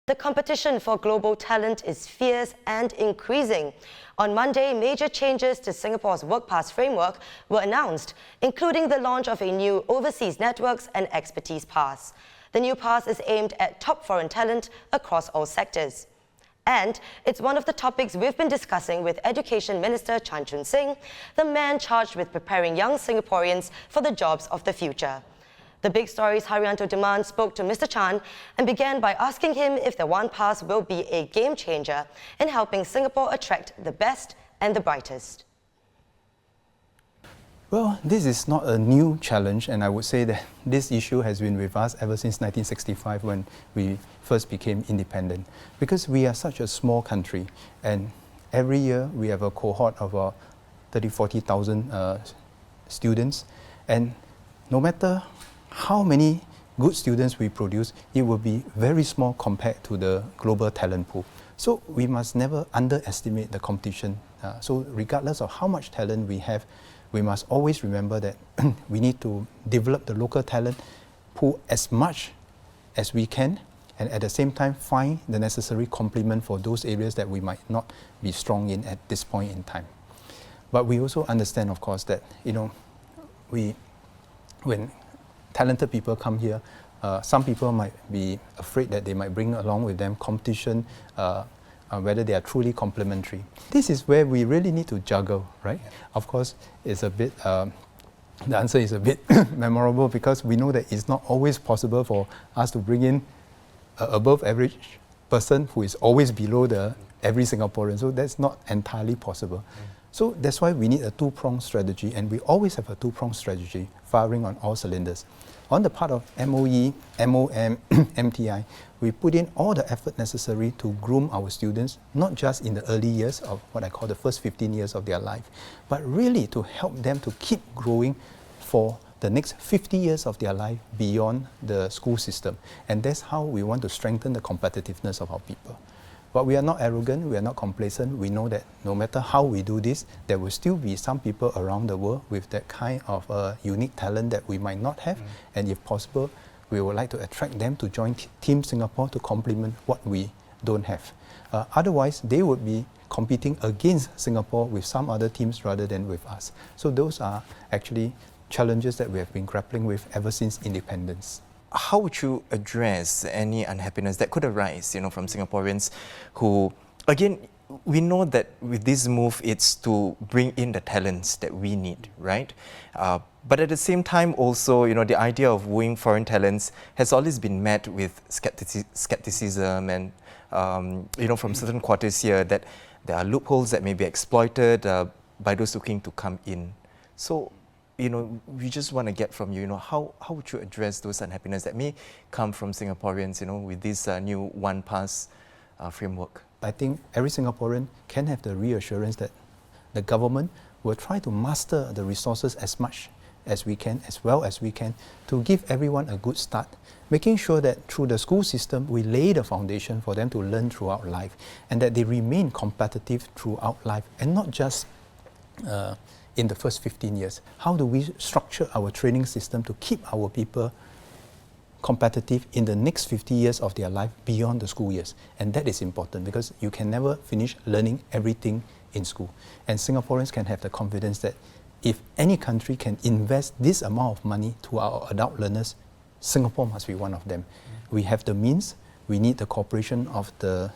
The competition for global talent is fierce and increasing. On Monday, major changes to Singapore's Work Pass framework were announced, including the launch of a new Overseas Networks and Expertise Pass. The new pass is aimed at top foreign talent across all sectors. And it's one of the topics we've been discussing with Education Minister Chan Chun Sing, the man charged with preparing young Singaporeans for the jobs of the future. The Big Story's Hairianto Diman spoke to Mr. Chan and began by asking him if the One Pass will be a game changer in helping Singapore attract the best and the brightest. Well, this is not a new challenge, and I would say that this issue has been with us ever since 1965 when we first became independent. Because we are such a small country, and every year we have a cohort of 30,000-40,000 students, and no matter how many good students we produce, it will be very small compared to the global talent pool. So we must never underestimate the competition. So regardless of how much talent we have, we must always remember that we need to develop the local talent pool as much as we can, and at the same time find the necessary complement for those areas that we might not be strong in at this point in time. But we also understand, of course, that when talented people come here, some people might be afraid that they might bring along with them competition, whether they are truly complementary. This is where we really need to juggle, right? Of course, it's a bit, the answer is a bit memorable because we know that it's not always possible for us to bring in an above average person who is always below the every Singaporean. So that's not entirely possible. So that's why we need a two-pronged strategy, and we always have a two-pronged strategy firing on all cylinders. On the part of MOE, MOM, MTI, we put in all the effort necessary to groom our students, not just in the early years of what I call the first 15 years of their life, but really to help them to keep growing for the next 50 years of their life beyond the school system. And that's how we want to strengthen the competitiveness of our people. But we are not arrogant, we are not complacent. We know that no matter how we do this, there will still be some people around the world with that kind of unique talent that we might not have. And if possible, we would like to attract them to join Team Singapore to complement what we don't have. Otherwise, they would be competing against Singapore with some other teams rather than with us. So those are actually challenges that we have been grappling with ever since independence. How would you address any unhappiness that could arise, from Singaporeans who, again, we know that with this move, it's to bring in the talents that we need, right? But at the same time, also, the idea of wooing foreign talents has always been met with skepticism and, from certain quarters here that there are loopholes that may be exploited by those looking to come in. So, we just want to get from you, how would you address those unhappiness that may come from Singaporeans, with this new One Pass framework? I think every Singaporean can have the reassurance that the government will try to master the resources as much as we can, as well as we can, to give everyone a good start, making sure that through the school system, we lay the foundation for them to learn throughout life, and that they remain competitive throughout life, and not just in the first 15 years. How do we structure our training system to keep our people competitive in the next 50 years of their life beyond the school years? And that is important because you can never finish learning everything in school. And Singaporeans can have the confidence that if any country can invest this amount of money to our adult learners, Singapore must be one of them. We have the means, we need the cooperation of the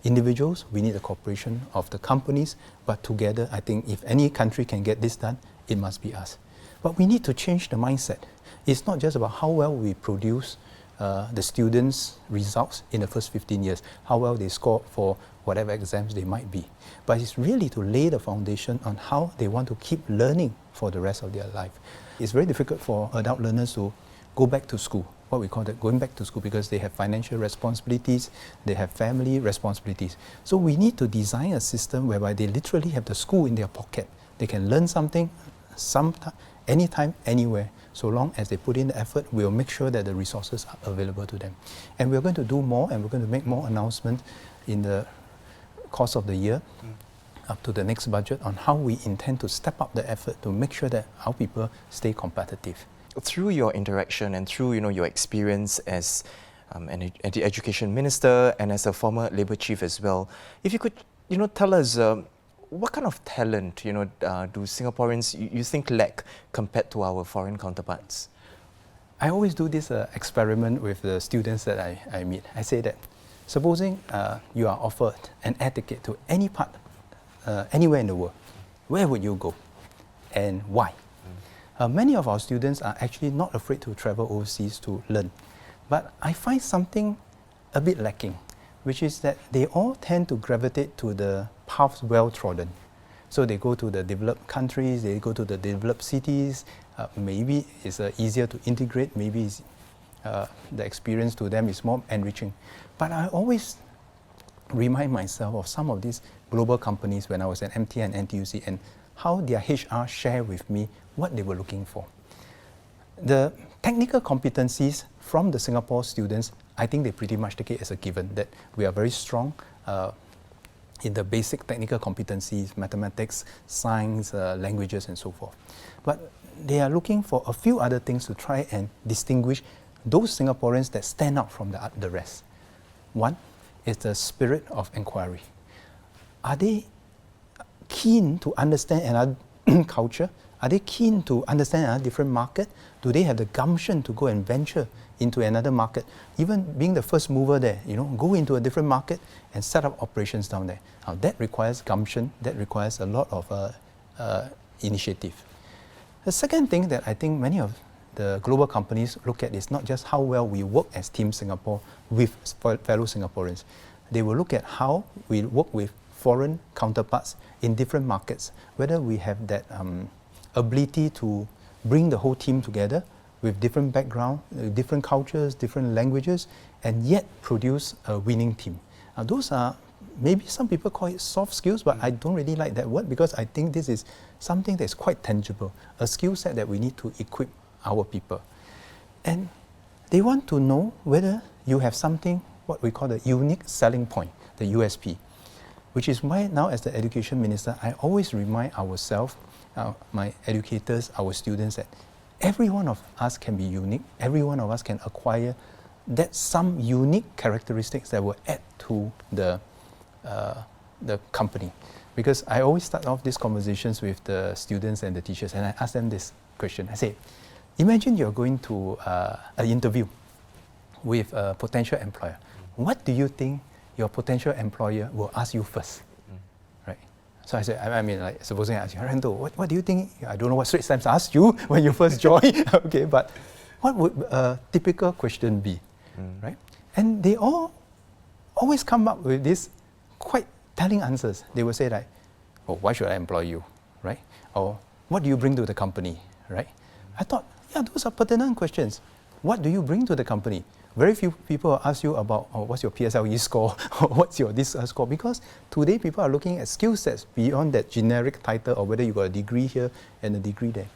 individuals, we need the cooperation of the companies, but together, I think if any country can get this done, it must be us. But we need to change the mindset. It's not just about how well we produce the students' results in the first 15 years, how well they score for whatever exams they might be. But it's really to lay the foundation on how they want to keep learning for the rest of their life. It's very difficult for adult learners to go back to school, what we call that, going back to school, because they have financial responsibilities, they have family responsibilities. So we need to design a system whereby they literally have the school in their pocket. They can learn something, anytime, anywhere. So long as they put in the effort, we'll make sure that the resources are available to them. And we're going to do more, and we're going to make more announcements in the course of the year, up to the next budget, on how we intend to step up the effort to make sure that our people stay competitive. Through your interaction and through your experience as the education minister and as a former labour chief as well. If you could, tell us what kind of talent, do Singaporeans you think lack compared to our foreign counterparts? I always do this experiment with the students that I meet. I say that, supposing you are offered an air ticket to any part, anywhere in the world, where would you go and why? Many of our students are actually not afraid to travel overseas to learn. But I find something a bit lacking, which is that they all tend to gravitate to the paths well trodden. So they go to the developed countries, they go to the developed cities. Maybe it's easier to integrate, maybe the experience to them is more enriching. But I always remind myself of some of these global companies when I was at MTN and NTUC and how their HR share with me what they were looking for. The technical competencies from the Singapore students, I think they pretty much take it as a given that we are very strong in the basic technical competencies, mathematics, science, languages and so forth. But they are looking for a few other things to try and distinguish those Singaporeans that stand out from the rest. One is the spirit of inquiry. Are they keen to understand another culture? Are they keen to understand another different market? Do they have the gumption to go and venture into another market? Even being the first mover there, go into a different market and set up operations down there. Now that requires gumption, that requires a lot of initiative. The second thing that I think many of the global companies look at is not just how well we work as Team Singapore with fellow Singaporeans. They will look at how we work with foreign counterparts in different markets, whether we have that ability to bring the whole team together with different background, different cultures, different languages, and yet produce a winning team. Now those are, maybe some people call it soft skills, but I don't really like that word because I think this is something that's quite tangible, a skill set that we need to equip our people. And they want to know whether you have something, what we call the unique selling point, the USP, which is why now as the education minister, I always remind ourselves, my educators, our students, that every one of us can be unique, every one of us can acquire that some unique characteristics that will add to the company. Because I always start off these conversations with the students and the teachers and I ask them this question. I say, imagine you're going to an interview with a potential employer. What do you think your potential employer will ask you first? Right? So I said, I mean, like, supposing I ask you, Hairianto, what do you think? I don't know what Straits Times asked you when you first joined, okay, but what would a typical question be? Right? And they all always come up with this quite telling answers. They will say like, oh, why should I employ you? Right? Or what do you bring to the company? Right? I thought, yeah, those are pertinent questions. What do you bring to the company? Very few people ask you about what's your PSLE score or what's your this score, because today people are looking at skill sets beyond that generic title or whether you got a degree here and a degree there.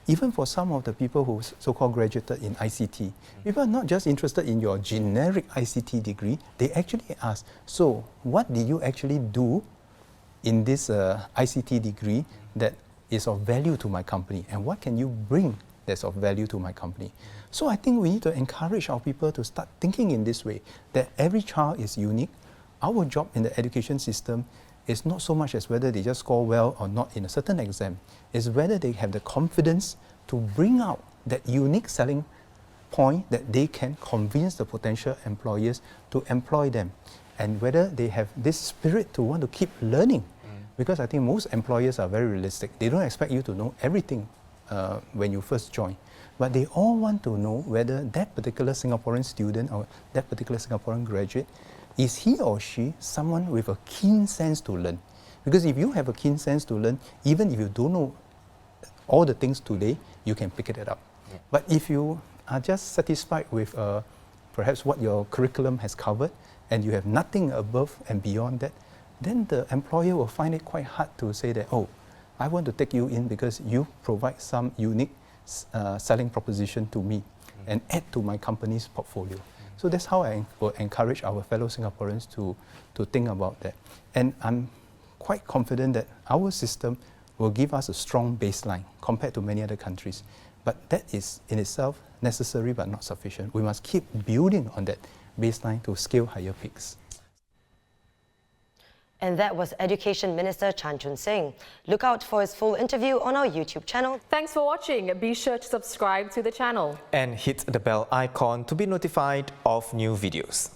Even for some of the people who so-called graduated in ICT, people are not just interested in your generic ICT degree, they actually ask, so what did you actually do in this ICT degree that is of value to my company, and what can you bring that's of value to my company? So I think we need to encourage our people to start thinking in this way, that every child is unique. Our job in the education system is not so much as whether they just score well or not in a certain exam, it's whether they have the confidence to bring out that unique selling point that they can convince the potential employers to employ them, and whether they have this spirit to want to keep learning. Because I think most employers are very realistic. They don't expect you to know everything when you first join. But they all want to know whether that particular Singaporean student or that particular Singaporean graduate, is he or she someone with a keen sense to learn? Because if you have a keen sense to learn, even if you don't know all the things today, you can pick it up. Yeah. But if you are just satisfied with perhaps what your curriculum has covered and you have nothing above and beyond that, then the employer will find it quite hard to say that, oh, I want to take you in because you provide some unique selling proposition to me and add to my company's portfolio. So that's how I will encourage our fellow Singaporeans to think about that. And I'm quite confident that our system will give us a strong baseline compared to many other countries. But that is in itself necessary but not sufficient. We must keep building on that baseline to scale higher peaks. And that was Education Minister Chan Chun Sing. Look out for his full interview on our YouTube channel. Thanks for watching. Be sure to subscribe to the channel. And hit the bell icon to be notified of new videos.